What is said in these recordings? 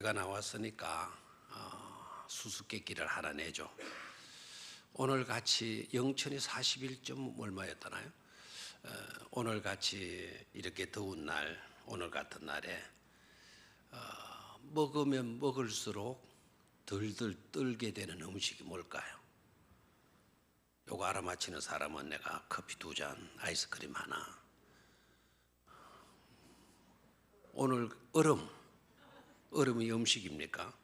비가 나왔으니까 수수께끼를 하나 내죠. 오늘 같이 영천이 41점 얼마였잖아요. 오늘 같이 이렇게 더운 날, 오늘 같은 날에 먹으면 먹을수록 덜덜 떨게 되는 음식이 뭘까요? 요거 알아맞히는 사람은 내가 커피 2잔, 아이스크림 하나. 오늘 얼음이 음식입니까?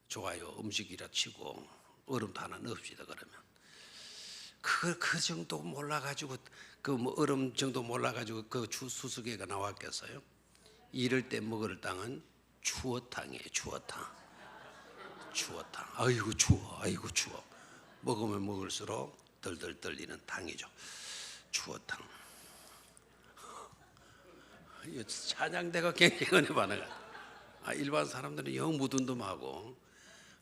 좋아요, 음식이라 치고 얼음도 하나 넣읍시다. 그러면 그 정도 몰라가지고 얼음 정도 몰라가지고 그 수수께가 나왔겠어요? 이럴 때 먹을 땅은 추어탕이에요. 추어탕. 아이고 추워. 먹으면 먹을수록 덜덜 떨리는 탕이죠. 추어탕. 찬양대가 굉장히 은혜 받는 일반 사람들은 영 무둔둠하고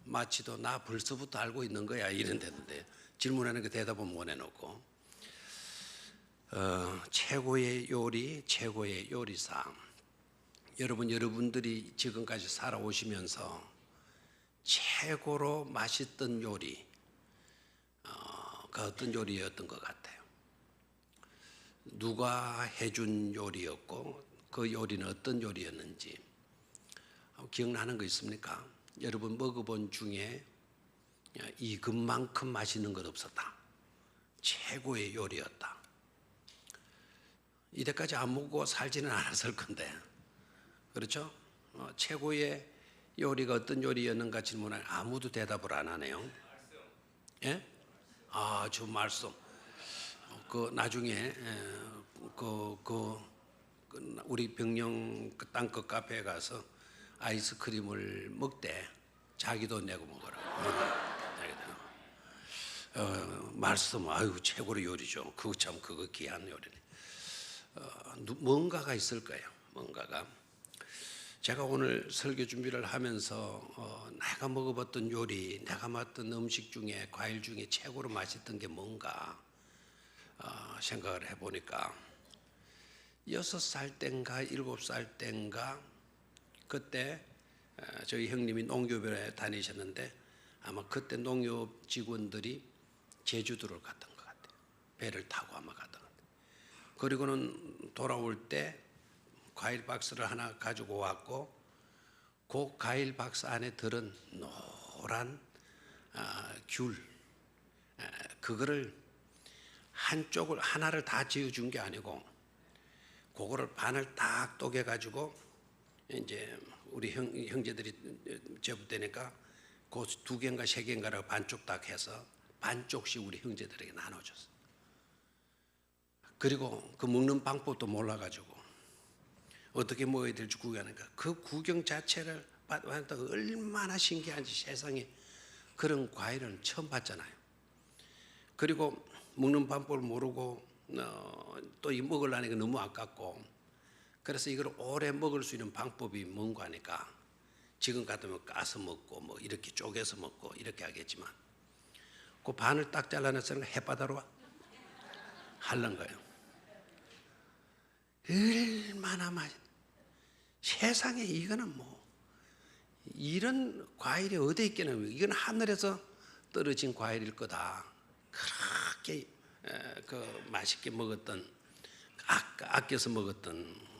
마치도 나 벌써부터 알고 있는 거야 이런 데인데 질문하는 거 대답은 못 해놓고 최고의 요리, 최고의 요리상. 여러분들이 지금까지 살아오시면서 최고로 맛있던 요리 그 어떤 요리였던 것 같아요? 누가 해준 요리였고 그 요리는 어떤 요리였는지 기억나는 거 있습니까? 여러분 먹어본 중에 이것만큼 맛있는 것 없었다. 최고의 요리였다. 이때까지 안 먹고 살지는 않았을 건데, 그렇죠? 최고의 요리가 어떤 요리였는가 질문하면 아무도 대답을 안 하네요. 예? 저 말씀. 나중에 우리 병영 땅끝 카페에 가서 아이스크림을 먹되 자기도 내고 먹으라고. 말씀, 최고의 요리죠. 그거 귀한 요리네. 뭔가가 있을 거예요. 뭔가가. 제가 오늘 설교 준비를 하면서 내가 먹어봤던 요리, 내가 맡은 음식 중에 과일 중에 최고로 맛있던 게 뭔가 생각을 해보니까 6살 땐가 7살 땐가 그때 저희 형님이 농협에 다니셨는데 아마 그때 농협 직원들이 제주도를 갔던 것 같아요. 배를 타고 아마 갔던 것 같아요. 그리고는 돌아올 때 과일 박스를 하나 가지고 왔고 그 과일 박스 안에 들은 노란 귤, 그거를 한쪽을 하나를 다 지어준 게 아니고 그거를 반을 딱 쪼개 가지고 이제 우리 형제들이 제법되니까 그 2개인가 3개인가를 반쪽 딱 해서 반쪽씩 우리 형제들에게 나눠줬어. 그리고 그 먹는 방법도 몰라가지고 어떻게 먹어야 될지 구경하니까 그 구경 자체를 봤다 얼마나 신기한지 세상에 그런 과일은 처음 봤잖아요. 그리고 먹는 방법을 모르고 또 이 먹으려니까 너무 아깝고 그래서 이걸 오래 먹을 수 있는 방법이 뭔가 하니까 지금 같으면 까서 먹고 뭐 이렇게 쪼개서 먹고 이렇게 하겠지만 그 반을 딱 잘라냈으니까 햇바다로 하는 거예요. 얼마나 맛있. 세상에 이거는 뭐 이런 과일이 어디에 있겠냐면 이건 하늘에서 떨어진 과일일 거다. 그렇게 맛있게 먹었던 아껴서 먹었던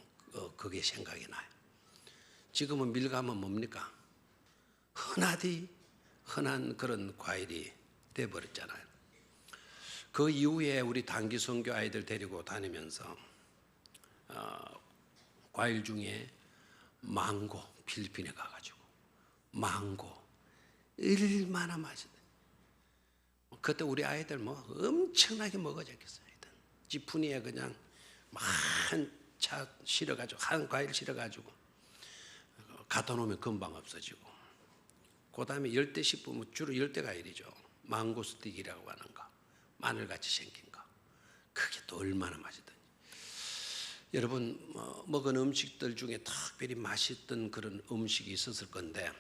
그게 생각이 나요. 지금은 밀감은 뭡니까? 흔한 그런 과일이 돼버렸잖아요. 그 이후에 우리 단기 선교 아이들 데리고 다니면서 과일 중에 망고, 필리핀에 가가지고 망고 얼마나 맛있대. 그때 우리 아이들 뭐 엄청나게 먹어졌겠어요. 지푸니에 그냥 한 차 실어가지고 한 과일 실어가지고 갖다 놓으면 금방 없어지고 그 다음에 열대식품 주로 열대과일이죠. 망고스틱이라고 하는 거, 마늘같이 생긴 거, 그게 또 얼마나 맛있던지. 여러분 먹은 음식들 중에 특별히 맛있던 그런 음식이 있었을 건데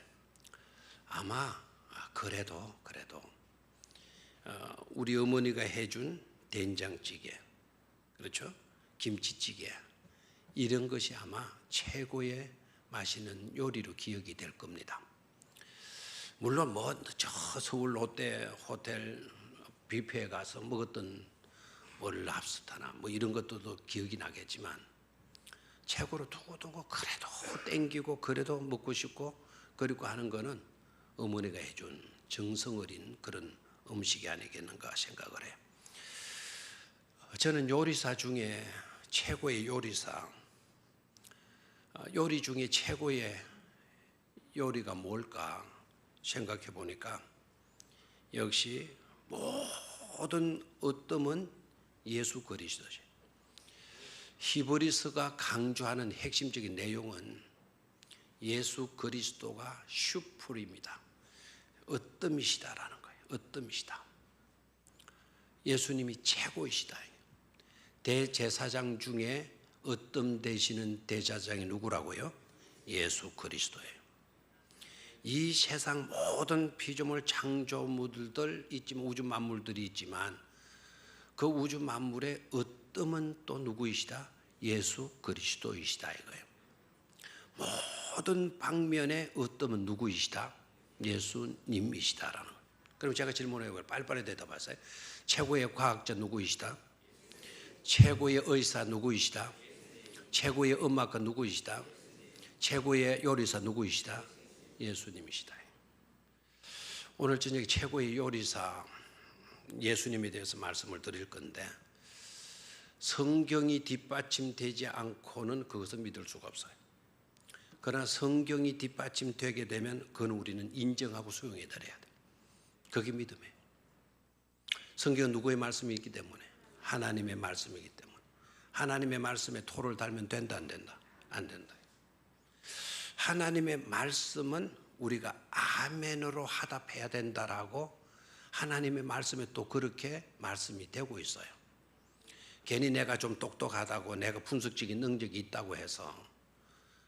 아마 그래도 우리 어머니가 해준 된장찌개, 그렇죠? 김치찌개 이런 것이 아마 최고의 마시는 요리로 기억이 될 겁니다. 물론 뭐 저 서울 롯데 호텔 뷔페에 가서 먹었던 랍스타나 뭐 이런 것도 기억이 나겠지만 최고로 두고두고 그래도 땡기고 그래도 먹고 싶고 그리고 하는 거는 어머니가 해준 정성 어린 그런 음식이 아니겠는가 생각을 해요. 저는 요리사 중에 최고의 요리사, 요리 중에 최고의 요리가 뭘까 생각해 보니까 역시 모든 어뜸은 예수 그리스도죠. 히브리서가 강조하는 핵심적인 내용은 예수 그리스도가 슈프리입니다. 으뜸이시다라는 거예요. 으뜸이시다. 예수님이 최고이시다. 대제사장 중에 으뜸 되시는 대제사장이 누구라고요? 예수 그리스도예요. 이 세상 모든 피조물 창조물들 있지만 우주 만물들이 있지만 그 우주 만물의 으뜸은 또 누구이시다? 예수 그리스도이시다 이거예요. 모든 방면의 으뜸은 누구이시다? 예수님이시다라는 거예요. 그럼 제가 질문해요. 빨리빨리 대답하세요. 최고의 과학자 누구이시다? 최고의 의사 누구이시다? 최고의 음악가 누구이시다? 최고의 요리사 누구이시다? 예수님이시다. 오늘 저녁에 최고의 요리사 예수님에 대해서 말씀을 드릴 건데 성경이 뒷받침되지 않고는 그것을 믿을 수가 없어요. 그러나 성경이 뒷받침되게 되면 그건 우리는 인정하고 수용해드려야 돼요. 그게 믿음이에요. 성경은 누구의 말씀이 있기 때문에? 하나님의 말씀이기 때문에. 하나님의 말씀에 토를 달면 된다 안 된다? 안 된다. 하나님의 말씀은 우리가 아멘으로 하답해야 된다라고 하나님의 말씀에 또 그렇게 말씀이 되고 있어요. 괜히 내가 좀 똑똑하다고 내가 분석적인 능력이 있다고 해서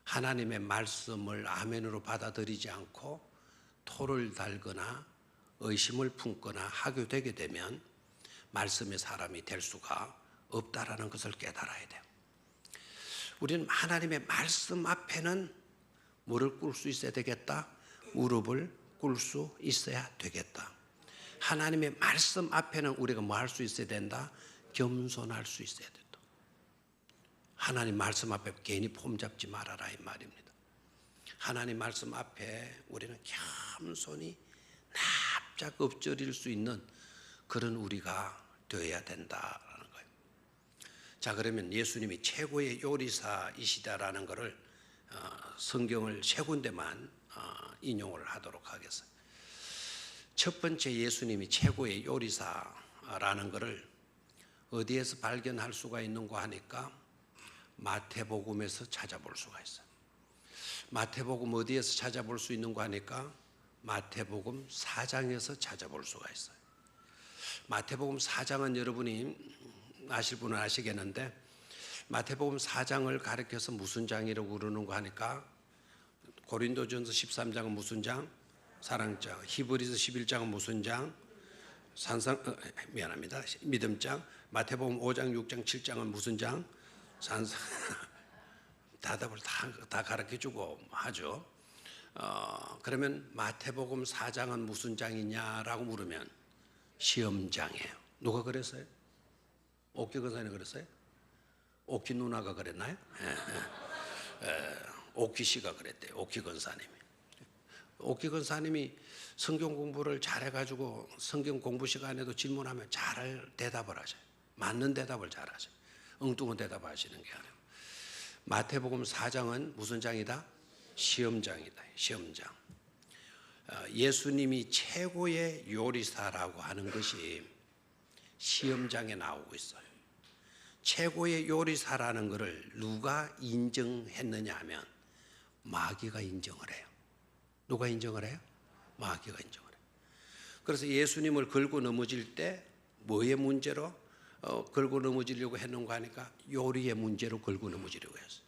하나님의 말씀을 아멘으로 받아들이지 않고 토를 달거나 의심을 품거나 하게 되게 되면 말씀의 사람이 될 수가 없다라는 것을 깨달아야 돼요. 우리는 하나님의 말씀 앞에는 뭐를 꿇을 수 있어야 되겠다? 무릎을 꿇을 수 있어야 되겠다. 하나님의 말씀 앞에는 우리가 뭐 할 수 있어야 된다? 겸손할 수 있어야 된다. 하나님 말씀 앞에 괜히 폼 잡지 말아라 이 말입니다. 하나님 말씀 앞에 우리는 겸손히 납작 엎드릴 수 있는 그런 우리가 되어야 된다라는 거예요. 자, 그러면 예수님이 최고의 요리사이시다라는 것을 성경을 세 군데만 인용을 하도록 하겠습니다. 첫 번째 예수님이 최고의 요리사라는 것을 어디에서 발견할 수가 있는가 하니까 마태복음에서 찾아볼 수가 있어요. 마태복음 어디에서 찾아볼 수 있는가 하니까 마태복음 4장에서 찾아볼 수가 있어요. 마태복음 4장은 여러분이 아실 분은 아시겠는데 마태복음 4장을 가리켜서 무슨 장이라고 그러는가 하니까 고린도전서 13장은 무슨 장? 사랑장. 히브리서 11장은 무슨 장? 미안합니다. 믿음장. 마태복음 5장, 6장, 7장은 무슨 장? 대답을 다 가르쳐주고 하죠. 그러면 마태복음 4장은 무슨 장이냐라고 물으면 시험장이에요. 누가 그랬어요? 옥기 권사님 그랬어요? 옥기 누나가 그랬나요? 옥기 씨가 그랬대요. 옥기 권사님이. 옥기 권사님이 성경 공부를 잘해가지고 성경 공부 시간에도 질문하면 잘 대답을 하셔요. 맞는 대답을 잘하셔요. 엉뚱한 대답하시는 게 아니에요. 마태복음 4장은 무슨 장이다? 시험장이다. 시험장. 예수님이 최고의 요리사라고 하는 것이 시험장에 나오고 있어요. 최고의 요리사라는 것을 누가 인정했느냐 하면 마귀가 인정을 해요. 누가 인정을 해요? 마귀가 인정을 해요. 그래서 예수님을 걸고 넘어질 때 뭐의 문제로 걸고 넘어지려고 했는가 하니까 요리의 문제로 걸고 넘어지려고 했어요.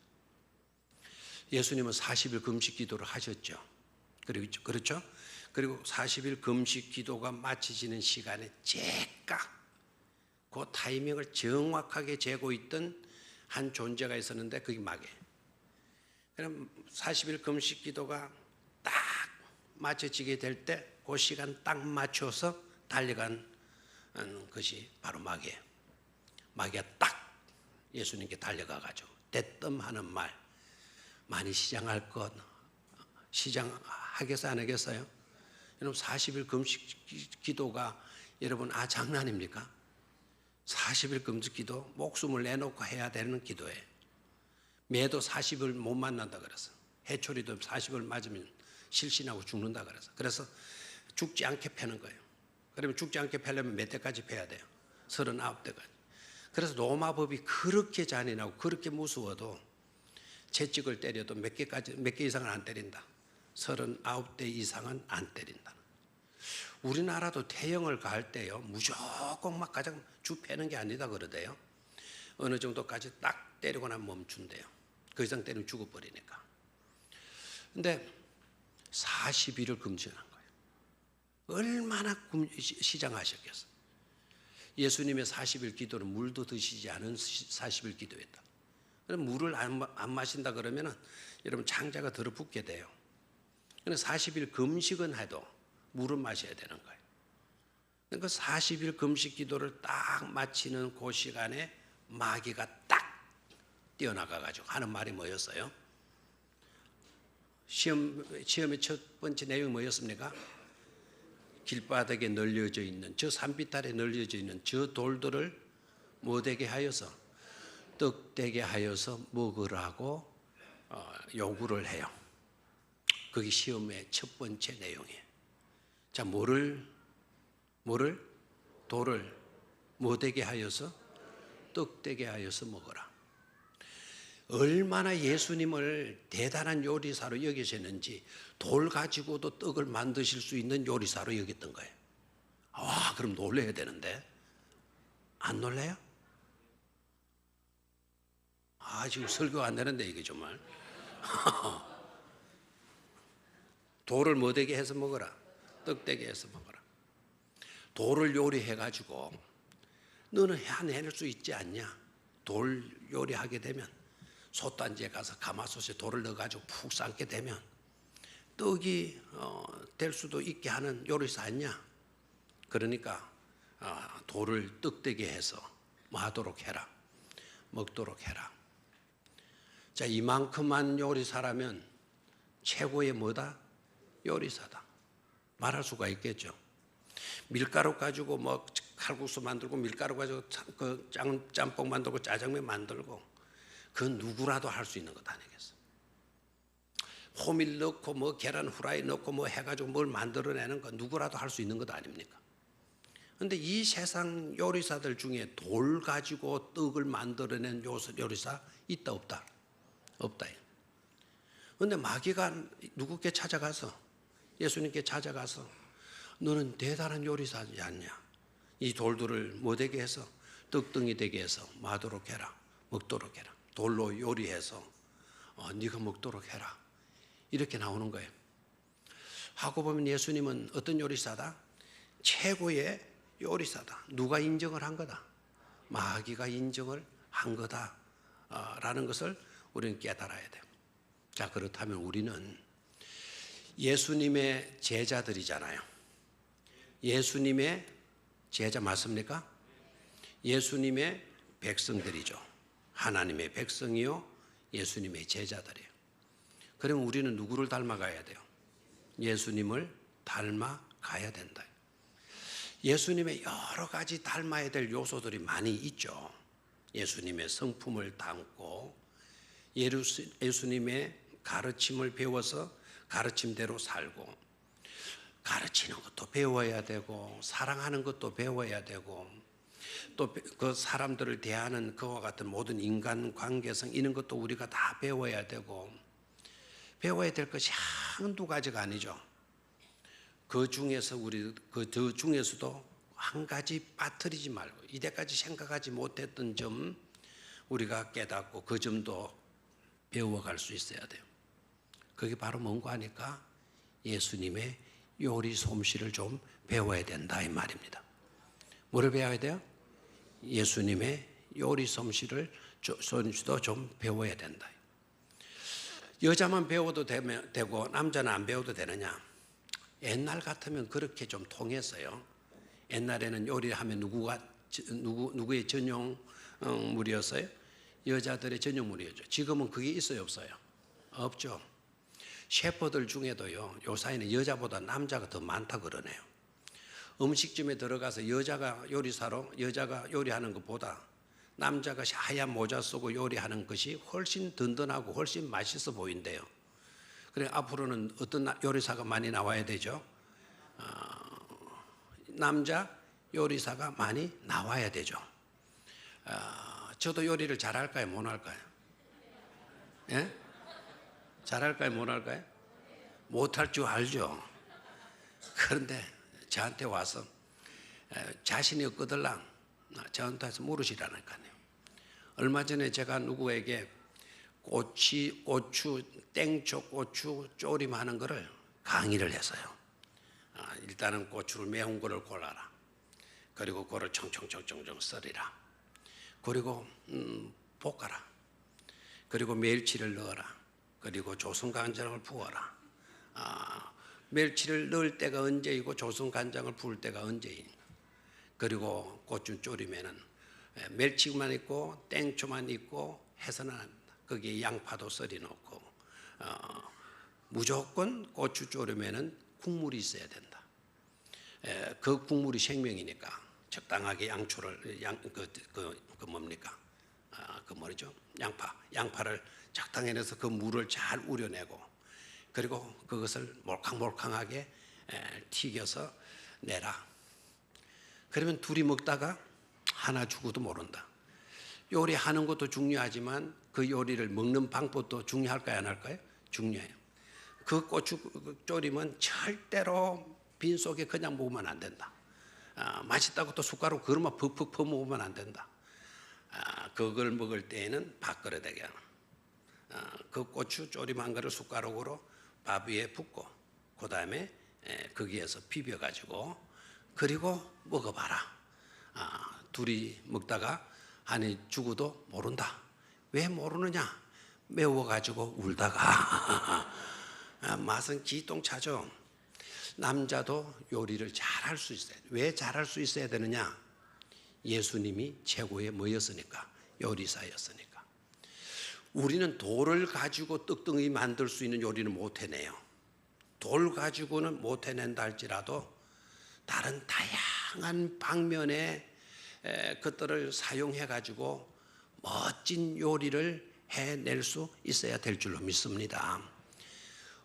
예수님은 40일 금식 기도를 하셨죠. 그렇죠? 그리고 40일 금식 기도가 마치지는 시간에 제깍 그 타이밍을 정확하게 재고 있던 한 존재가 있었는데 그게 마귀. 그럼 40일 금식 기도가 딱 맞춰지게 될 때 그 시간 딱 맞춰서 달려간 것이 바로 마귀예요. 마귀가 딱 예수님께 달려가가지고 대뜸하는 말, 많이 시장할 것 시장하겠어요 안 하겠어요? 여러분 40일 금식 기도가 여러분 장난입니까? 40일 금식 기도 목숨을 내놓고 해야 되는 기도예요. 매도 40일 못 만난다 그래서, 해초리도 40일 맞으면 실신하고 죽는다 그래서, 죽지 않게 패는 거예요. 그러면 죽지 않게 패려면 몇 대까지 패야 돼요? 39대까지. 그래서 로마법이 그렇게 잔인하고 그렇게 무서워도 채찍을 때려도 몇 개 이상은 안 때린다. 39대 이상은 안 때린다. 우리나라도 태형을 가할 때요, 무조건 막 가장 주 패는 게 아니다 그러대요. 어느 정도까지 딱 때리고 나면 멈춘대요. 그 이상 때리면 죽어버리니까. 근데 40일을 금지하는 거예요. 얼마나 시장하셨겠어요. 예수님의 40일 기도는 물도 드시지 않은 40일 기도였다. 그럼 물을 안 마신다 그러면은 여러분 창자가 들어붙게 돼요. 그래서 40일 금식은 해도 물은 마셔야 되는 거예요. 그러니까 40일 금식 기도를 딱 마치는 그 시간에 마귀가 딱 뛰어나가가지고 하는 말이 뭐였어요? 시험의 첫 번째 내용이 뭐였습니까? 길바닥에 널려져 있는, 저 산비탈에 널려져 있는 저 돌들을 뭐되게 하여서, 떡되게 하여서 먹으라고 요구를 해요. 그게 시험의 첫 번째 내용이에요. 자, 돌을 뭐되게 하여서, 떡되게 하여서 먹어라. 얼마나 예수님을 대단한 요리사로 여기셨는지 돌 가지고도 떡을 만드실 수 있는 요리사로 여겼던 거예요. 와, 그럼 놀라야 되는데 안 놀라요? 지금 설교 안 되는데 이게 정말. 돌을 뭐되게 해서 먹어라, 떡되게 해서 먹어라. 돌을 요리해가지고 너는 해낼 수 있지 않냐? 돌 요리하게 되면 솥단지에 가서 가마솥에 돌을 넣어가지고 푹 삶게 되면 떡이 될 수도 있게 하는 요리사 아니냐? 그러니까 돌을 떡되게 해서 뭐 하도록 해라, 먹도록 해라. 자, 이만큼만 요리사라면 최고의 뭐다? 요리사다. 말할 수가 있겠죠. 밀가루 가지고 뭐 칼국수 만들고, 밀가루 가지고 그 짬뽕 만들고, 짜장면 만들고, 그 누구라도 할 수 있는 것 아니겠어? 호밀 넣고 뭐 계란 후라이 넣고 뭐 해가지고 뭘 만들어내는 거 누구라도 할 수 있는 것 아닙니까? 그런데 이 세상 요리사들 중에 돌 가지고 떡을 만들어낸 요리사 있다 없다? 없다. 그런데 마귀가 누구께 찾아가서, 예수님께 찾아가서 너는 대단한 요리사지 않냐? 이 돌들을 뭐되게 해서, 떡등이 되게 해서 마도록 해라, 먹도록 해라. 돌로 요리해서 네가 먹도록 해라. 이렇게 나오는 거예요. 하고 보면 예수님은 어떤 요리사다? 최고의 요리사다. 누가 인정을 한 거다? 마귀가 인정을 한 거다 라는 것을 우리는 깨달아야 돼요. 자, 그렇다면 우리는 예수님의 제자들이잖아요. 예수님의 제자 맞습니까? 예수님의 백성들이죠. 하나님의 백성이요, 예수님의 제자들이에요. 그럼 우리는 누구를 닮아가야 돼요? 예수님을 닮아가야 된다. 예수님의 여러 가지 닮아야 될 요소들이 많이 있죠. 예수님의 성품을 담고, 예수님의 가르침을 배워서 가르침대로 살고, 가르치는 것도 배워야 되고, 사랑하는 것도 배워야 되고, 또 그 사람들을 대하는 그와 같은 모든 인간 관계성, 이런 것도 우리가 다 배워야 되고, 배워야 될 것이 한두 가지가 아니죠. 그 중에서도 한 가지 빠뜨리지 말고, 이때까지 생각하지 못했던 점 우리가 깨닫고 그 점도 배워갈 수 있어야 돼요. 그게 바로 뭔가 하니까 예수님의 요리 솜씨를 좀 배워야 된다 이 말입니다. 뭐를 배워야 돼요? 예수님의 요리 솜씨도 좀 배워야 된다. 여자만 배워도 되고 남자는 안 배워도 되느냐? 옛날 같으면 그렇게 좀 통했어요. 옛날에는 요리하면 누구의 전용물이었어요? 여자들의 전용물이었죠. 지금은 그게 있어요, 없어요? 없죠. 셰프들 중에도요, 요사이는 여자보다 남자가 더 많다 그러네요. 음식점에 들어가서 여자가 요리하는 것보다 남자가 하얀 모자 쓰고 요리하는 것이 훨씬 든든하고 훨씬 맛있어 보인대요. 그래 앞으로는 어떤 요리사가 많이 나와야 되죠? 남자 요리사가 많이 나와야 되죠. 저도 요리를 잘할까요? 못 할까요? 예? 잘할까요? 못 할까요? 못할 줄 알죠. 그런데 저한테 와서 자신이 없거들랑 저한테 와서 물으시라니까요. 얼마 전에 제가 누구에게 고추, 땡초 고추 조림하는 거를 강의를 했어요. 일단은 고추를 매운 거를 골라라. 그리고 그거를 청청청청 썰이라. 그리고 볶아라. 그리고 멸치를 넣어라. 그리고 조선간장을 부어라. 멸치를 넣을 때가 언제이고 조선간장을 부을 때가 언제인. 그리고 고추 조림에는 멸치만 있고 땡초만 있고 해서는 안 된다. 거기에 양파도 썰이 넣고 무조건 고추 조림에는 국물이 있어야 된다. 그 국물이 생명이니까 적당하게 양초를 양파를 적당히 넣어서 그 물을 잘 우려내고 그리고 그것을 몰캉몰캉하게 튀겨서 내라. 그러면 둘이 먹다가 하나 죽어도 모른다. 요리하는 것도 중요하지만 그 요리를 먹는 방법도 중요할까요? 안 할까요? 중요해요. 그 고추 조림은 절대로 빈속에 그냥 먹으면 안 된다. 맛있다고 또 숟가락 그릇만 푹푹 퍼먹으면 안 된다. 그걸 먹을 때에는 밥그릇에 그 고추 조림한 거를 숟가락으로 밥 위에 붓고 그 다음에 거기에서 비벼가지고 그리고 먹어봐라. 둘이 먹다가 한이 죽어도 모른다. 왜 모르느냐? 매워가지고 울다가 맛은 기똥차죠. 남자도 요리를 잘할 수 있어요. 왜 잘할 수 있어야 되느냐? 예수님이 최고의 뭐였으니까? 요리사였으니까. 우리는 돌을 가지고 떡덩이 만들 수 있는 요리는 못 해내요. 돌 가지고는 못 해낸다 할지라도 다른 다양한 방면의 것들을 사용해 가지고 멋진 요리를 해낼 수 있어야 될 줄로 믿습니다.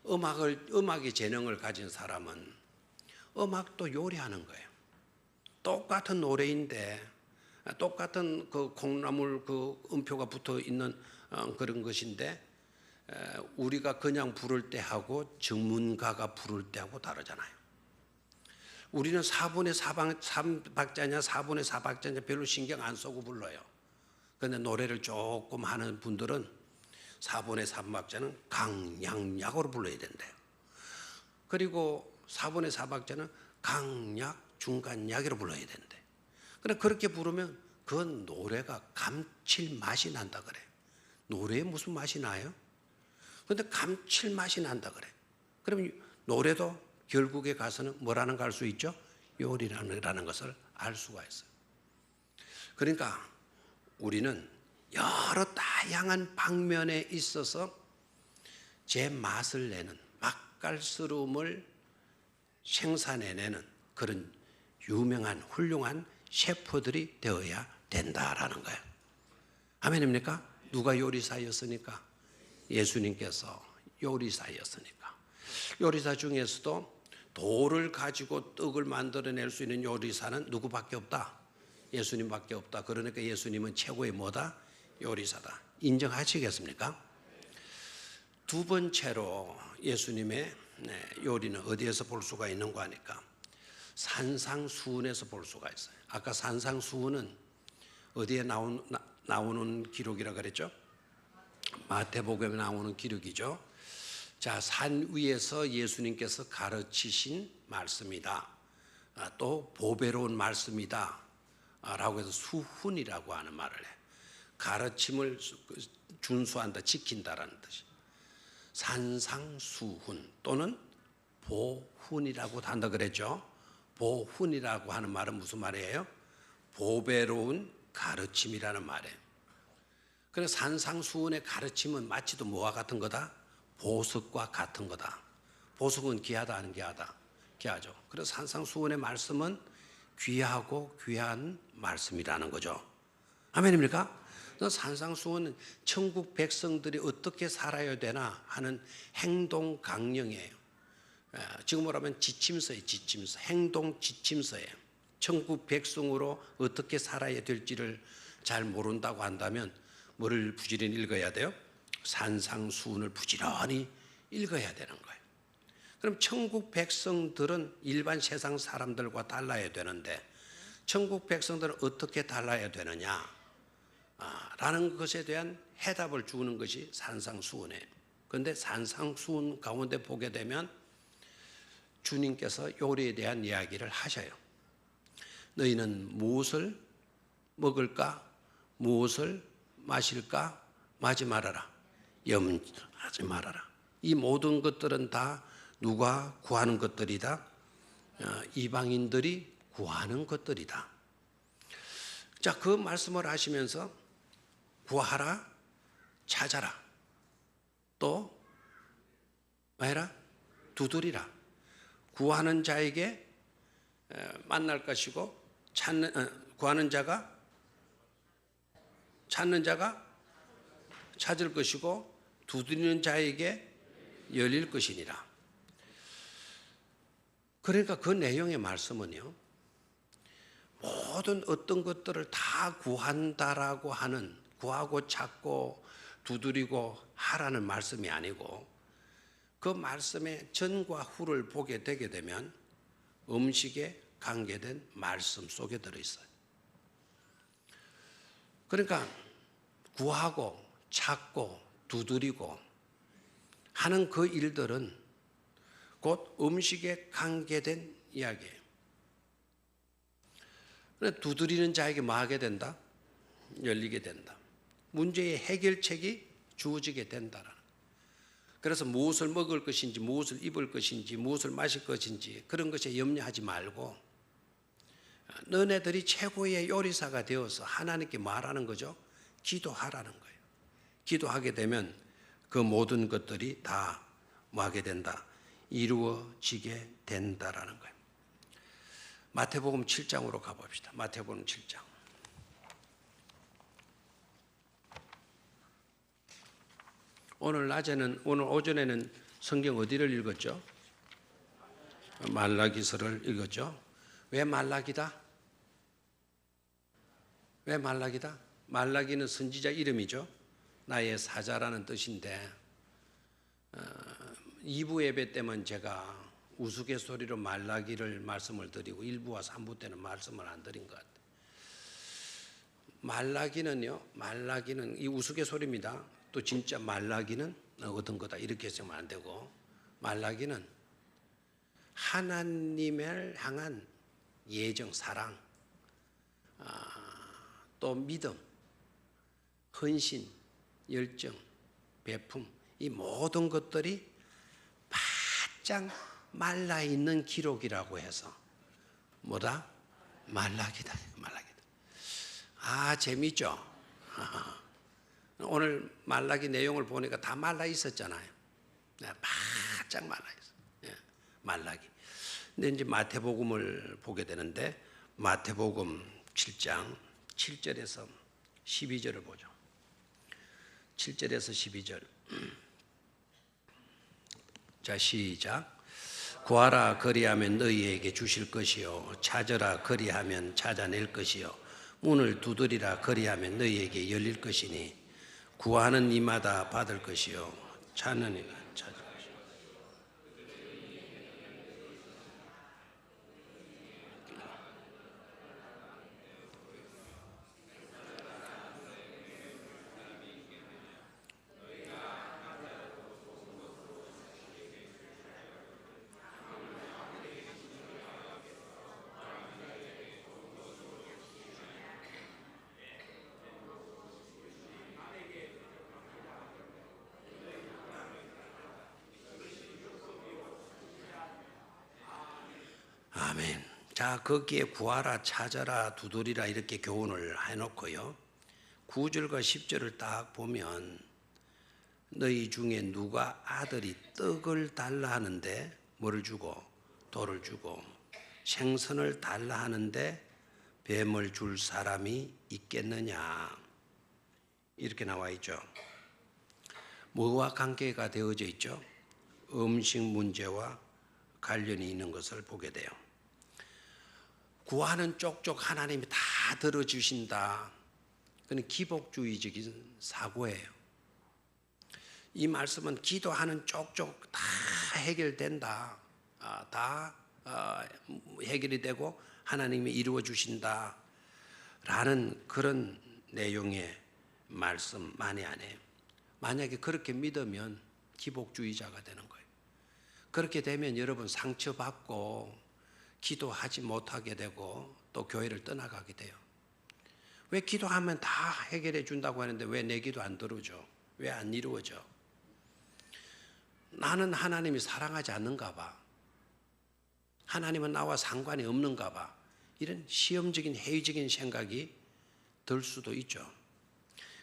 음악의 재능을 가진 사람은 음악도 요리하는 거예요. 똑같은 노래인데 똑같은 그 콩나물 그 음표가 붙어 있는 그런 것인데 우리가 그냥 부를 때 하고 전문가가 부를 때하고 다르잖아요. 우리는 4분의 3박자냐 4분의 4박자냐 별로 신경 안 쓰고 불러요. 그런데 노래를 조금 하는 분들은 4분의 3박자는 강약약으로 불러야 된대요. 그리고 4분의 4박자는 강약, 중간약으로 불러야 된대. 그래 그렇게 부르면 그 노래가 감칠맛이 난다 그래. 노래에 무슨 맛이 나요? 그런데 감칠맛이 난다 그래. 그러면 노래도 결국에 가서는 뭐라는 걸 알 수 있죠? 요리라는 것을 알 수가 있어요. 그러니까 우리는 여러 다양한 방면에 있어서 제 맛을 내는 맛깔스러움을 생산해내는 그런 유명한 훌륭한 셰프들이 되어야 된다라는 거예요. 아멘입니까? 누가 요리사였으니까? 예수님께서 요리사였으니까. 요리사 중에서도 돌을 가지고 떡을 만들어낼 수 있는 요리사는 누구밖에 없다? 예수님밖에 없다. 그러니까 예수님은 최고의 뭐다? 요리사다. 인정하시겠습니까? 두 번째로 예수님의 요리는 어디에서 볼 수가 있는가 하니까 산상수훈에서 볼 수가 있어요. 아까 산상수훈은 어디에 나오는 기록이라 그랬죠? 마태복음에 나오는 기록이죠. 자, 산 위에서 예수님께서 가르치신 말씀이다. 또 보배로운 말씀이다. 라고 해서 수훈이라고 하는 말을 해. 가르침을 준수한다, 지킨다라는 뜻이. 산상수훈 또는 보훈이라고 한다 그랬죠. 보훈이라고 하는 말은 무슨 말이에요? 보배로운 가르침이라는 말이에요. 그래서 산상수훈의 가르침은 마치도 뭐와 같은 거다? 보석과 같은 거다. 보석은 귀하다, 안 귀하다? 귀하죠. 그래서 산상수훈의 말씀은 귀하고 귀한 말씀이라는 거죠. 아멘입니까? 산상수훈은 천국 백성들이 어떻게 살아야 되나 하는 행동 강령이에요. 지금으로 하면 지침서예요. 지침서. 행동 지침서예요. 천국 백성으로 어떻게 살아야 될지를 잘 모른다고 한다면 뭐를 부지런히 읽어야 돼요? 산상수훈을 부지런히 읽어야 되는 거예요. 그럼 천국 백성들은 일반 세상 사람들과 달라야 되는데 천국 백성들은 어떻게 달라야 되느냐 라는 것에 대한 해답을 주는 것이 산상수훈이에요. 그런데 산상수훈 가운데 보게 되면 주님께서 요리에 대한 이야기를 하셔요. 너희는 무엇을 먹을까? 무엇을 마실까? 마지 말아라. 염려하지 말아라. 이 모든 것들은 다 누가 구하는 것들이다? 이방인들이 구하는 것들이다. 자, 그 말씀을 하시면서 구하라, 찾아라, 또 뭐해라? 두드리라. 구하는 자에게 만날 것이고 구하는 자가 찾는 자가 찾을 것이고 두드리는 자에게 열릴 것이니라. 그러니까 그 내용의 말씀은요, 모든 어떤 것들을 다 구한다라고 하는, 구하고 찾고 두드리고 하라는 말씀이 아니고 그 말씀의 전과 후를 보게 되게 되면 음식에 관계된 말씀 속에 들어있어요. 그러니까 구하고 찾고 두드리고 하는 그 일들은 곧 음식에 관계된 이야기예요. 두드리는 자에게 뭐 하게 된다? 열리게 된다. 문제의 해결책이 주어지게 된다라는. 그래서 무엇을 먹을 것인지, 무엇을 입을 것인지, 무엇을 마실 것인지 그런 것에 염려하지 말고 너네들이 최고의 요리사가 되어서 하나님께 말하는 거죠. 기도하라는 거예요. 기도하게 되면 그 모든 것들이 다 뭐 하게 된다? 이루어지게 된다라는 거예요. 마태복음 7장으로 가봅시다. 마태복음 7장. 오늘 오전에는 성경 어디를 읽었죠? 말라기서를 읽었죠. 왜 말라기다? 왜 말라기다? 말라기는 선지자 이름이죠. 나의 사자라는 뜻인데 2부 예배 때만 제가 우스갯소리로 말라기를 말씀을 드리고 1부와 3부 때는 말씀을 안 드린 것 같아요. 말라기는 이 우스갯소리입니다. 또 진짜 말라기는 얻은 거다 이렇게 해서는 안 되고, 말라기는 하나님을 향한 예정, 사랑, 또 믿음, 헌신, 열정, 베품, 이 모든 것들이 바짝 말라있는 기록이라고 해서 뭐다? 말라기다. 재밌죠? 오늘 말라기 내용을 보니까 다 말라 있었잖아요. 바짝 말라 있어요. 말라기. 근데 이제 마태복음을 보게 되는데 마태복음 7장 7절에서 12절을 보죠. 7절에서 12절. 자, 시작. 구하라 그리하면 너희에게 주실 것이요 찾으라 그리하면 찾아낼 것이요 문을 두드리라 그리하면 너희에게 열릴 것이니 구하는 이마다 받을 것이요 찾는 이가 찾을 것이요. 아멘. 자, 거기에 구하라, 찾아라, 두드리라 이렇게 교훈을 해놓고요. 9절과 10절을 딱 보면 너희 중에 누가 아들이 떡을 달라 하는데 뭐를 주고 돌을 주고 생선을 달라 하는데 뱀을 줄 사람이 있겠느냐 이렇게 나와 있죠. 뭐와 관계가 되어져 있죠? 음식 문제와 관련이 있는 것을 보게 돼요. 구하는 쪽쪽 하나님이 다 들어주신다. 그건 기복주의적인 사고예요. 이 말씀은 기도하는 쪽쪽 다 해결된다. 다 해결이 되고 하나님이 이루어 주신다. 라는 그런 내용의 말씀만이 아니에요. 만약에 그렇게 믿으면 기복주의자가 되는 거예요. 그렇게 되면 여러분 상처받고 기도하지 못하게 되고 또 교회를 떠나가게 돼요. 왜 기도하면 다 해결해 준다고 하는데 왜 내 기도 안 들어오죠? 왜 안 이루어져? 나는 하나님이 사랑하지 않는가 봐. 하나님은 나와 상관이 없는가 봐. 이런 시험적인 회의적인 생각이 들 수도 있죠.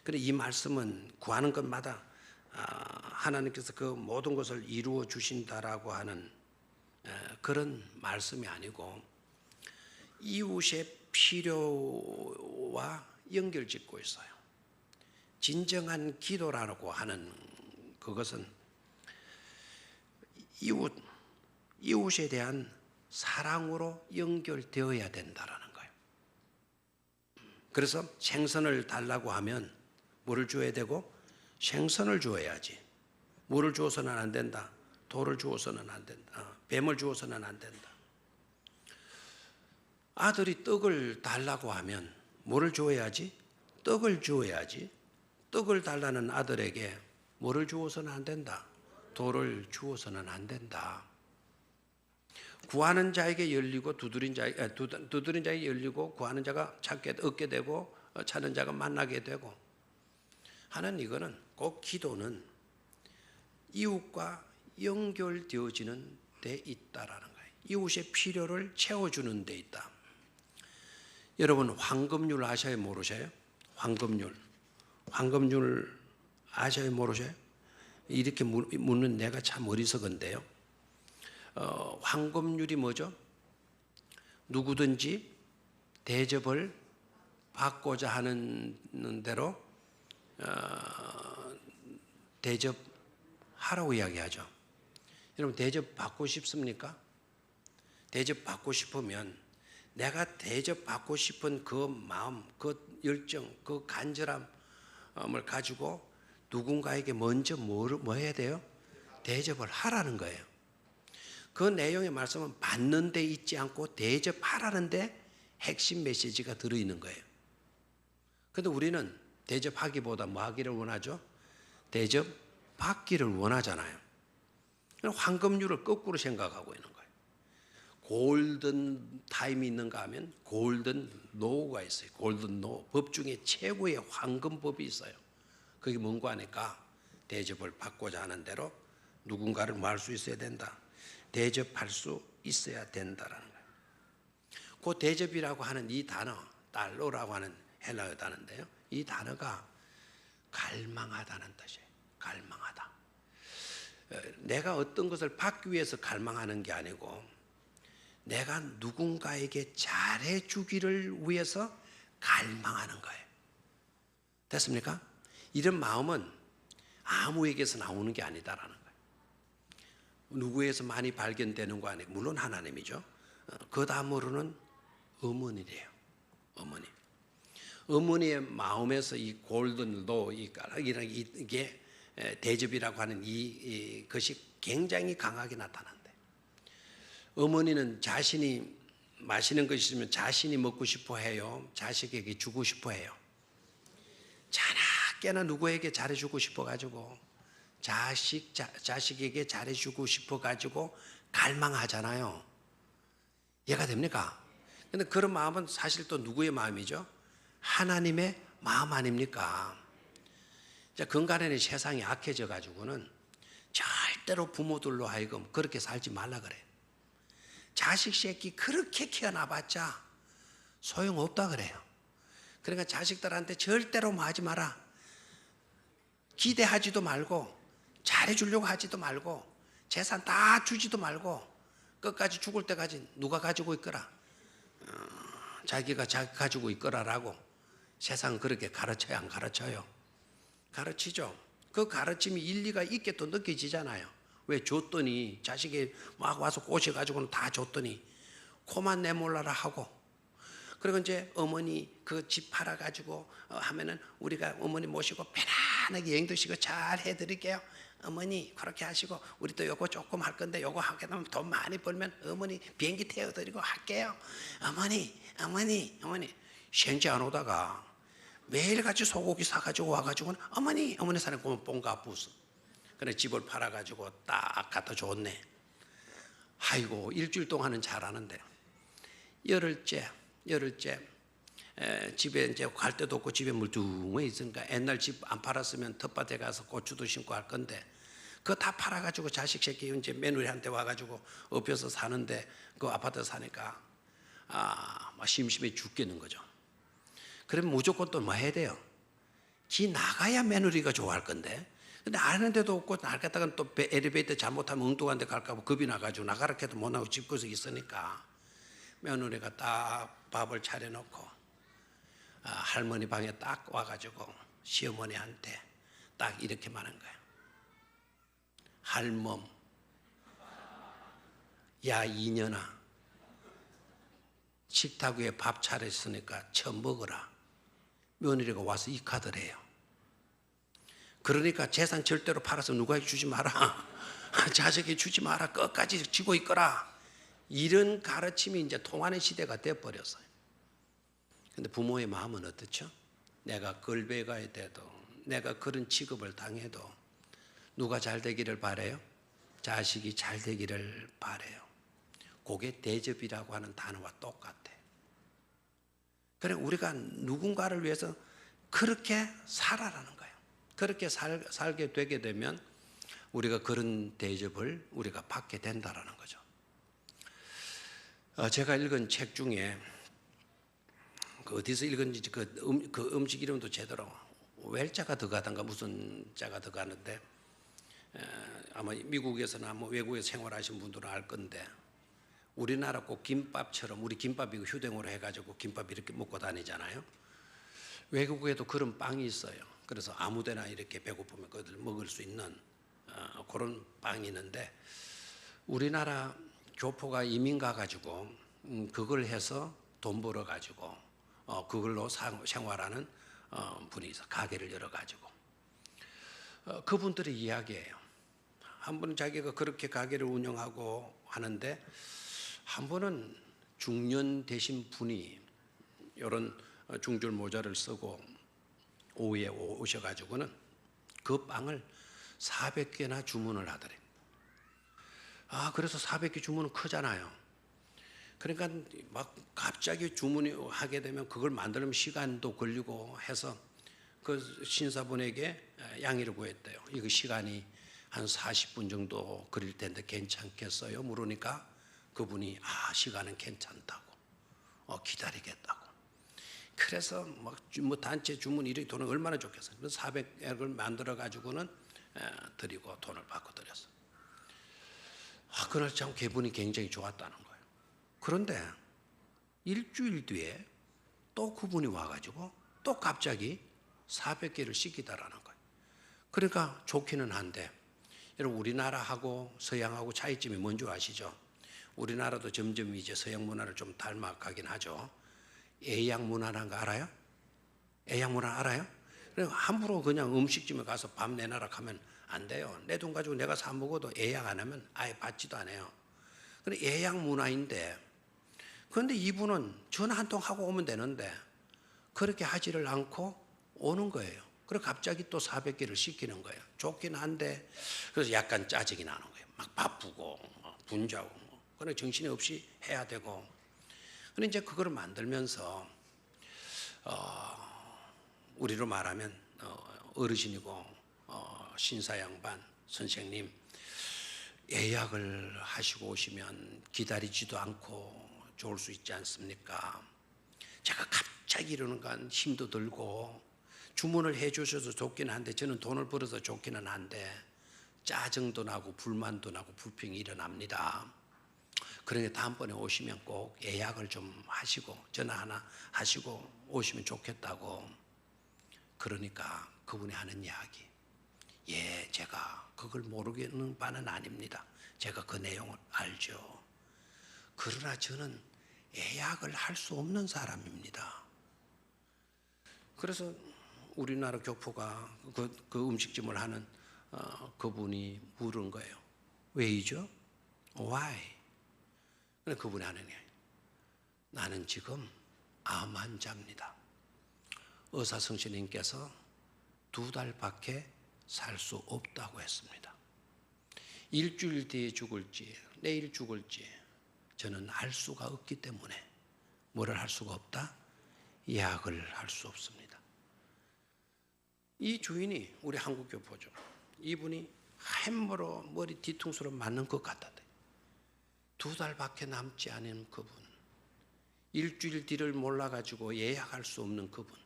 그런데 이 말씀은 구하는 것마다 하나님께서 그 모든 것을 이루어 주신다라고 하는 그런 말씀이 아니고 이웃의 필요와 연결짓고 있어요. 진정한 기도라고 하는 그것은 이웃에 대한 사랑으로 연결되어야 된다라는 거예요. 그래서 생선을 달라고 하면 뭐를 줘야 되고 생선을 주어야지. 물을 주어서는 안 된다. 돌을 주어서는 안 된다. 뱀을 주어서는 안 된다. 아들이 떡을 달라고 하면 뭐를 주어야지? 떡을 주어야지. 떡을 달라는 아들에게 뭐를 주어서는 안 된다. 돌을 주어서는 안 된다. 구하는 자에게 열리고 두드린 자에게 열리고 구하는 자가 얻게 되고 찾는 자가 만나게 되고 하는 이거는 꼭 기도는 이웃과 연결되어지는 데 있다라는 거예요. 이웃의 필요를 채워주는 데 있다. 여러분 황금률 아셔요 모르셔요? 황금률 아셔요 모르셔요? 이렇게 묻는 내가 참 어리석은데요. 황금률이 뭐죠? 누구든지 대접을 받고자 하는 대로 대접하라고 이야기하죠. 여러분 대접받고 싶습니까? 대접받고 싶으면 내가 대접받고 싶은 그 마음, 그 열정, 그 간절함을 가지고 누군가에게 먼저 뭐 해야 돼요? 대접을 하라는 거예요. 그 내용의 말씀은 받는 데 있지 않고 대접하라는 데 핵심 메시지가 들어있는 거예요. 그런데 우리는 대접하기보다 뭐 하기를 원하죠? 대접받기를 원하잖아요. 황금률을 거꾸로 생각하고 있는 거예요. 골든 타임이 있는가 하면 골든 노우가 있어요. 골든 노우. 법 중에 최고의 황금법이 있어요. 그게 뭔가 하니까 대접을 받고자 하는 대로 누군가를 뭐 할 수 있어야 된다. 대접할 수 있어야 된다라는 거예요. 그 대접이라고 하는 이 단어, 달로라고 하는 헬라어 단어인데요. 이 단어가 갈망하다는 뜻이에요. 갈망하다. 내가 어떤 것을 받기 위해서 갈망하는 게 아니고 내가 누군가에게 잘해 주기를 위해서 갈망하는 거예요. 됐습니까? 이런 마음은 아무에게서 나오는 게 아니다라는 거예요. 누구에서 많이 발견되는 거 아니에요. 물론 하나님이죠. 그 다음으로는 어머니래요. 어머니. 어머니의 마음에서 이 골든도 이게 대접이라고 하는 이것이 굉장히 강하게 나타난대. 어머니는 자신이 마시는 것이 있으면 자신이 먹고 싶어 해요. 자식에게 주고 싶어 해요. 자나깨나 누구에게 잘해주고 싶어가지고 자식에게 잘해주고 싶어가지고 갈망하잖아요. 이해가 됩니까? 근데 그런 마음은 사실 또 누구의 마음이죠? 하나님의 마음 아닙니까? 건강에는 세상이 악해져 가지고는 절대로 부모들로 하여금 그렇게 살지 말라 그래요. 자식 새끼 그렇게 키워놔봤자 소용없다 그래요. 그러니까 자식들한테 절대로 뭐 하지 마라. 기대하지도 말고 잘해주려고 하지도 말고 재산 다 주지도 말고 끝까지 죽을 때까지 누가 가지고 있거라. 자기가 가지고 있거라라고 세상은 그렇게 가르쳐야 안 가르쳐요? 가르치죠. 그 가르침이 일리가 있게 또 느껴지잖아요. 왜 줬더니 자식이 막 와서 꼬셔가지고는 다 줬더니 코만 내몰라라 하고, 그리고 이제 어머니 그 집 팔아가지고 하면은 우리가 어머니 모시고 편안하게 여행도 시고 잘 해드릴게요. 어머니 그렇게 하시고 우리 또 요거 조금 할 건데 요거 하게 되면 돈 많이 벌면 어머니 비행기 태워드리고 할게요. 어머니 현지 안 오다가 매일같이 소고기 사가지고 와가지고는 어머니 사는 거면 뽕가 부서. 그래 집을 팔아가지고 딱 갖다 줬네. 아이고 일주일 동안은 잘하는데 열흘째 집에 이제 갈 데도 없고 집에 물뚱해 있으니까 옛날 집 안 팔았으면 텃밭에 가서 고추도 심고 할 건데 그거 다 팔아가지고 자식 새끼 이제 며느리한테 와가지고 엎여서 사는데 그 아파트 사니까 막 심심해 죽겠는 거죠. 그러면 무조건 또 뭐 해야 돼요? 지 나가야 며느리가 좋아할 건데. 근데 아는 데도 없고 나갔다가 또 엘리베이터 잘못하면 엉뚱한 데 갈까 봐 겁이 나가지고 나가라 해도 못 나오고 집구석에 있으니까 며느리가 딱 밥을 차려놓고 할머니 방에 딱 와가지고 시어머니한테 딱 이렇게 말한 거예요. 할멈, 야 이년아, 식탁 위에 밥 차렸으니까 처음 먹어라. 며느리가 와서 이 카드를 해요. 그러니까 재산 절대로 팔아서 누구에게 주지 마라. 자식에게 주지 마라. 끝까지 쥐고 있거라. 이런 가르침이 이제 통하는 시대가 되어버렸어요. 근데 부모의 마음은 어떻죠? 내가 걸배가 돼도 내가 그런 취급을 당해도 누가 잘 되기를 바라요? 자식이 잘 되기를 바라요. 그게 대접이라고 하는 단어와 똑같아. 그래 우리가 누군가를 위해서 그렇게 살아라는 거예요. 그렇게 살게 되게 되면 우리가 그런 대접을 우리가 받게 된다라는 거죠. 제가 읽은 책 중에 어디서 읽은지 그 음식 이름도 제대로 웰자가 들어가던가 무슨 자가 들어가는데 아마 미국에서나 뭐 외국에서 생활하신 분들은 알 건데 우리나라 꼭 김밥처럼 우리 김밥 이거 휴대용으로 해가지고 김밥 이렇게 먹고 다니잖아요. 외국에도 그런 빵이 있어요. 그래서 아무데나 이렇게 배고프면 그걸 먹을 수 있는 그런 빵이 있는데 우리나라 교포가 이민 가가지고 그걸 해서 돈 벌어가지고 그걸로 생활하는 분이 있어. 가게를 열어가지고 그분들의 이야기예요. 한 분은 자기가 그렇게 가게를 운영하고 하는데 한 번은 중년 되신 분이 이런 중줄 모자를 쓰고 오후에 오셔가지고는 그 빵을 400개나 주문을 하더래. 그래서 400개 주문은 크잖아요. 그러니까 막 갑자기 주문이 하게 되면 그걸 만들면 시간도 걸리고 해서 그 신사분에게 양해를 구했대요. 이거 시간이 한 40분 정도 걸릴 텐데 괜찮겠어요? 물으니까 그분이 시간은 괜찮다고 기다리겠다고. 그래서 뭐 단체 주문 이렇게 돈을 얼마나 좋겠어요. 그래서 400액을 만들어 가지고는 드리고 돈을 받고 드렸어요. 그날 참 기분이 굉장히 좋았다는 거예요. 그런데 일주일 뒤에 또 그분이 와가지고 또 갑자기 400개를 시키다라는 거예요. 그러니까 좋기는 한데 여러분 우리나라하고 서양하고 차이점이 뭔지 아시죠? 우리나라도 점점 이제 서양 문화를 좀 닮아가긴 하죠. 애양 문화라는 거 알아요? 애양 문화 알아요? 그러니까 함부로 그냥 음식점에 가서 밥 내놔라 하면 안 돼요. 내 돈 가지고 내가 사 먹어도 애양 안 하면 아예 받지도 않아요. 그래 애양 문화인데 그런데 이분은 전화 한 통 하고 오면 되는데 그렇게 하지를 않고 오는 거예요. 그리고 갑자기 또 400개를 시키는 거예요. 좋긴 한데 그래서 약간 짜증이 나는 거예요. 막 바쁘고 분주하고 그래 정신이 없이 해야 되고. 그런데 이제 그거를 만들면서 우리로 말하면 어르신이고 신사 양반 선생님 예약을 하시고 오시면 기다리지도 않고 좋을 수 있지 않습니까? 제가 갑자기 이러는 건 힘도 들고 주문을 해 주셔도 좋긴 한데 저는 돈을 벌어서 좋기는 한데 짜증도 나고 불만도 나고 불평이 일어납니다. 그러니까 다음번에 오시면 꼭 예약을 좀 하시고 전화 하나 하시고 오시면 좋겠다고. 그러니까 그분이 하는 이야기, 예, 제가 그걸 모르겠는 바는 아닙니다. 제가 그 내용을 알죠. 그러나 저는 예약을 할 수 없는 사람입니다. 그래서 우리나라 교포가 그 음식점을 하는 그분이 물은 거예요. 왜이죠? Why? 그분이 하는 게, 나는 지금 암 환자입니다. 의사 선생님께서 2달밖에 살 수 없다고 했습니다. 일주일 뒤에 죽을지 내일 죽을지 저는 알 수가 없기 때문에 뭐를 할 수가 없다? 예약을 할 수 없습니다. 이 주인이 우리 한국 교포죠. 이분이 햄버러 머리 뒤통수로 맞는 것 같았대. 2달밖에 남지 않은 그분, 일주일 뒤를 몰라가지고 예약할 수 없는 그분,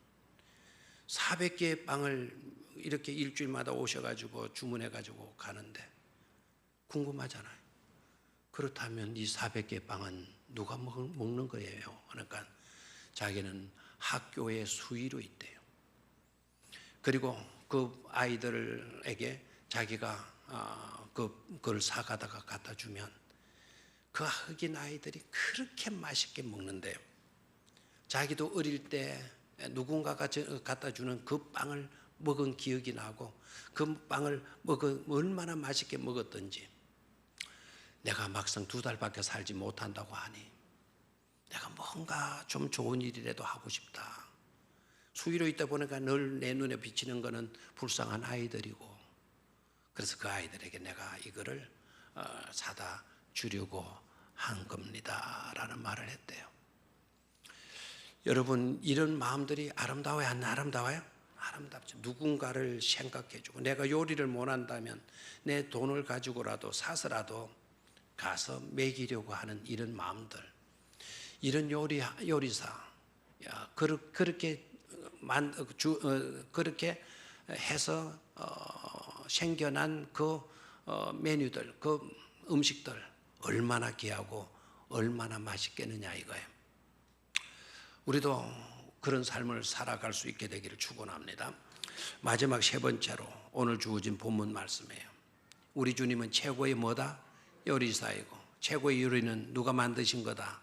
400개의 빵을 이렇게 일주일마다 오셔가지고 주문해가지고 가는데 궁금하잖아요. 그렇다면 이 400개의 빵은 누가 먹는 거예요? 그러니까 자기는 학교에 수의로 있대요. 그리고 그 아이들에게 자기가 그걸 사가다가 갖다 주면 그 흑인 아이들이 그렇게 맛있게 먹는데요. 자기도 어릴 때 누군가가 갖다 주는 그 빵을 먹은 기억이 나고 그 빵을 얼마나 맛있게 먹었던지, 내가 막상 2달밖에 살지 못한다고 하니 내가 뭔가 좀 좋은 일이라도 하고 싶다. 수위로 있다 보니까 늘 내 눈에 비치는 거는 불쌍한 아이들이고, 그래서 그 아이들에게 내가 이거를 사다 주려고 한 겁니다 라는 말을 했대요. 여러분, 이런 마음들이 아름다워요? 안 아름다워요? 아름답죠. 누군가를 생각해주고, 내가 요리를 못한다면 내 돈을 가지고라도 사서라도 가서 먹이려고 하는 이런 마음들, 이런 요리사, 그렇게 해서 생겨난 그 메뉴들, 그 음식들 얼마나 귀하고 얼마나 맛있겠느냐 이거예요. 우리도 그런 삶을 살아갈 수 있게 되기를 축원합니다. 마지막 3번째로 오늘 주어진 본문 말씀이에요. 우리 주님은 최고의 뭐다? 요리사이고, 최고의 요리는 누가 만드신 거다?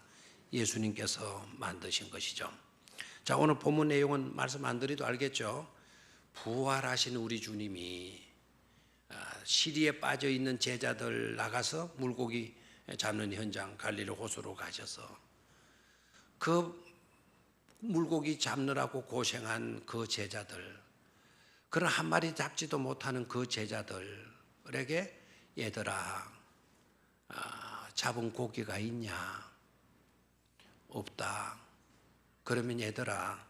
예수님께서 만드신 것이죠. 자, 오늘 본문 내용은 말씀 안 드려도 알겠죠? 부활하신 우리 주님이 시리에 빠져 있는 제자들 나가서 물고기 잡는 현장 갈릴리 호수로 가셔서 그 물고기 잡느라고 고생한 그 제자들, 그런 한 마리 잡지도 못하는 그 제자들에게, 얘들아, 잡은 고기가 있냐? 없다. 그러면 얘들아,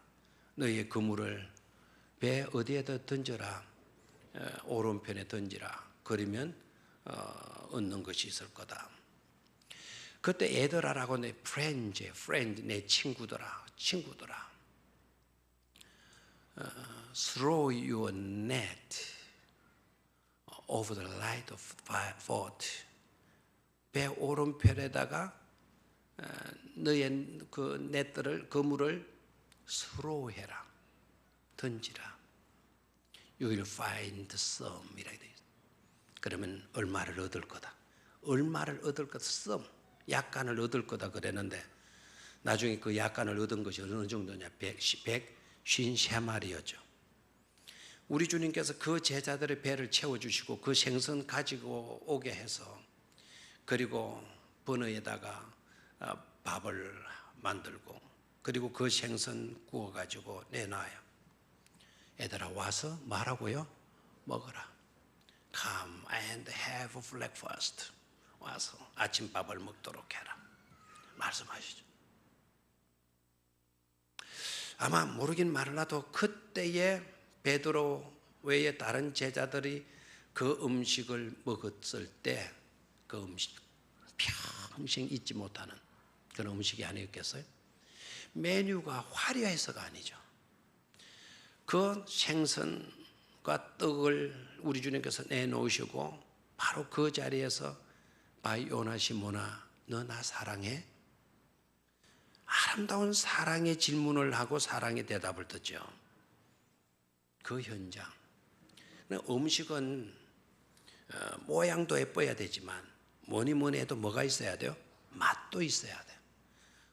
너희의 그물을 배 어디에다 던져라. 오른편에 던지라. 그러면 얻는 것이 있을 거다. 그때 얘들아라고 내 friend, 내 친구들아. Throw your net over the light of boat. 배 오른편에다가 너의 그 넷들을, 그물을 스로우해라, 던지라. You will find some. 이라고 되어 있어요. 그러면 얼마를 얻을 거다. 얼마를 얻을 거다. some. 약간을 얻을 거다 그랬는데 나중에 그 약간을 얻은 것이 어느 정도냐? 153마리였죠. 우리 주님께서 그 제자들의 배를 채워주시고 그 생선 가지고 오게 해서, 그리고 버너에다가 밥을 만들고, 그리고 그 생선 구워가지고 내놔요. 애들아, 와서 뭐라고요? 먹어라. Come and have breakfast. 와서 아침밥을 먹도록 해라. 말씀하시죠. 아마 모르긴 말라도 그때에 베드로 외에 다른 제자들이 그 음식을 먹었을 때 그 음식 평생 잊지 못하는 그런 음식이 아니었겠어요? 메뉴가 화려해서가 아니죠. 그 생선과 떡을 우리 주님께서 내놓으시고 바로 그 자리에서 바이 요나 시모나 너 나 사랑해? 아름다운 사랑의 질문을 하고 사랑의 대답을 듣죠. 그 현장. 음식은 모양도 예뻐야 되지만 뭐니 해도 뭐가 있어야 돼요? 맛도 있어야 돼요.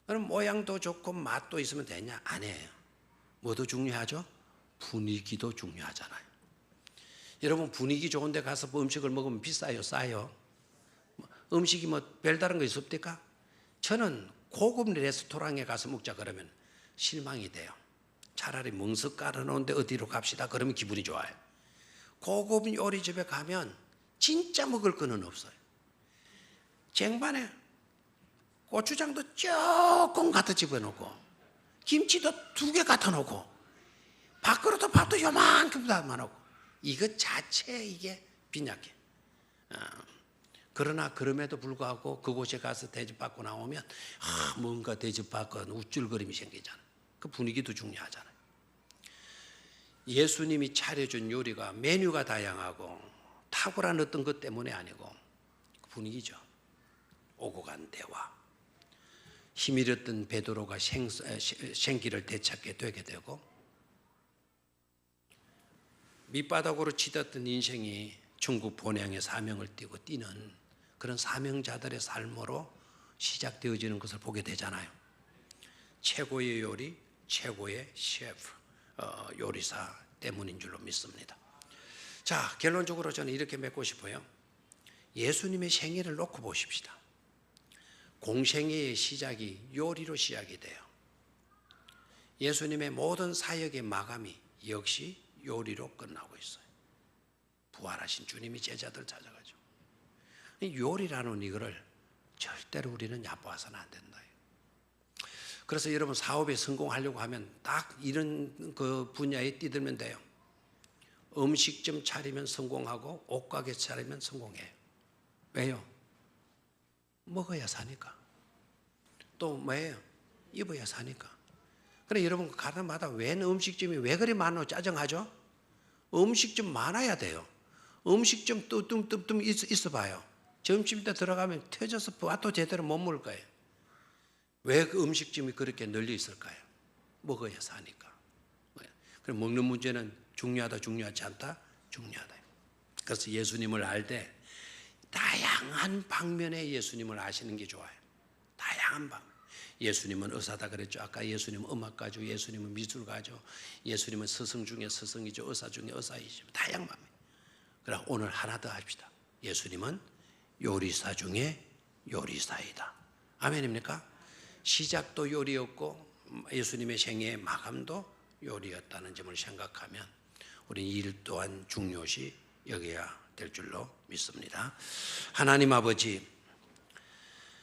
그럼 모양도 좋고 맛도 있으면 되냐? 아니에요. 뭐도 중요하죠? 분위기도 중요하잖아요. 여러분 분위기 좋은 데 가서 음식을 먹으면 비싸요? 싸요? 음식이 뭐 별다른 거 있습니까? 저는 고급 레스토랑에 가서 먹자 그러면 실망이 돼요. 차라리 멍석 깔아놓은데 어디로 갑시다 그러면 기분이 좋아요. 고급 요리집에 가면 진짜 먹을 거는 없어요. 쟁반에 고추장도 조금 갖다 집어넣고 김치도 2개 갖다 놓고 밥그릇도 밥도 요만큼 담아놓고 이것 자체 이게 빈약해. 그러나 그럼에도 불구하고 그곳에 가서 대접받고 나오면 뭔가 대접받고 우쭐거림이 생기잖아요. 그 분위기도 중요하잖아요. 예수님이 차려준 요리가 메뉴가 다양하고 탁월한 어떤 것 때문에 아니고 분위기죠. 오고 간 대화. 힘 잃었던 베드로가 생기를 되찾게 되게 되고 밑바닥으로 치닫던 인생이 중국 본향의 사명을 띠고 뛰는 그런 사명자들의 삶으로 시작되어지는 것을 보게 되잖아요. 최고의 요리, 최고의 셰프, 요리사 때문인 줄로 믿습니다. 자, 결론적으로 저는 이렇게 맺고 싶어요. 예수님의 생애를 놓고 보십시다. 공생애의 시작이 요리로 시작이 돼요. 예수님의 모든 사역의 마감이 역시 요리로 끝나고 있어요. 부활하신 주님이 제자들 찾아가죠. 요리라는 이거를 절대로 우리는 얕봐서는 안 된다. 그래서 여러분 사업에 성공하려고 하면 딱 이런 그 분야에 뛰들면 돼요. 음식점 차리면 성공하고 옷가게 차리면 성공해요. 왜요? 먹어야 사니까. 또 뭐예요? 입어야 사니까. 그래 여러분 가는 마다 왜 음식점이 왜 그리 많아 짜증하죠? 음식점 많아야 돼요. 음식점 뚜뚱뚜뚱 있어봐요. 점심 때 들어가면 터져서 밥도 제대로 못 먹을 거예요. 왜 그 음식점이 그렇게 널려 있을까요? 먹어야 사니까. 그럼 먹는 문제는 중요하다 중요하지 않다? 중요하다. 그래서 예수님을 알 때 다양한 방면의 예수님을 아시는 게 좋아요. 다양한 방면. 예수님은 의사다 그랬죠. 아까 예수님은 음악가죠. 예수님은 미술가죠. 예수님은 스승 중에 스승이죠. 의사 중에 의사이죠. 다양한 방면. 그럼 오늘 하나 더 합시다. 예수님은 요리사 중에 요리사이다. 아멘입니까? 시작도 요리였고 예수님의 생애의 마감도 요리였다는 점을 생각하면 우리 일 또한 중요시 여겨야 될 줄로 믿습니다. 하나님 아버지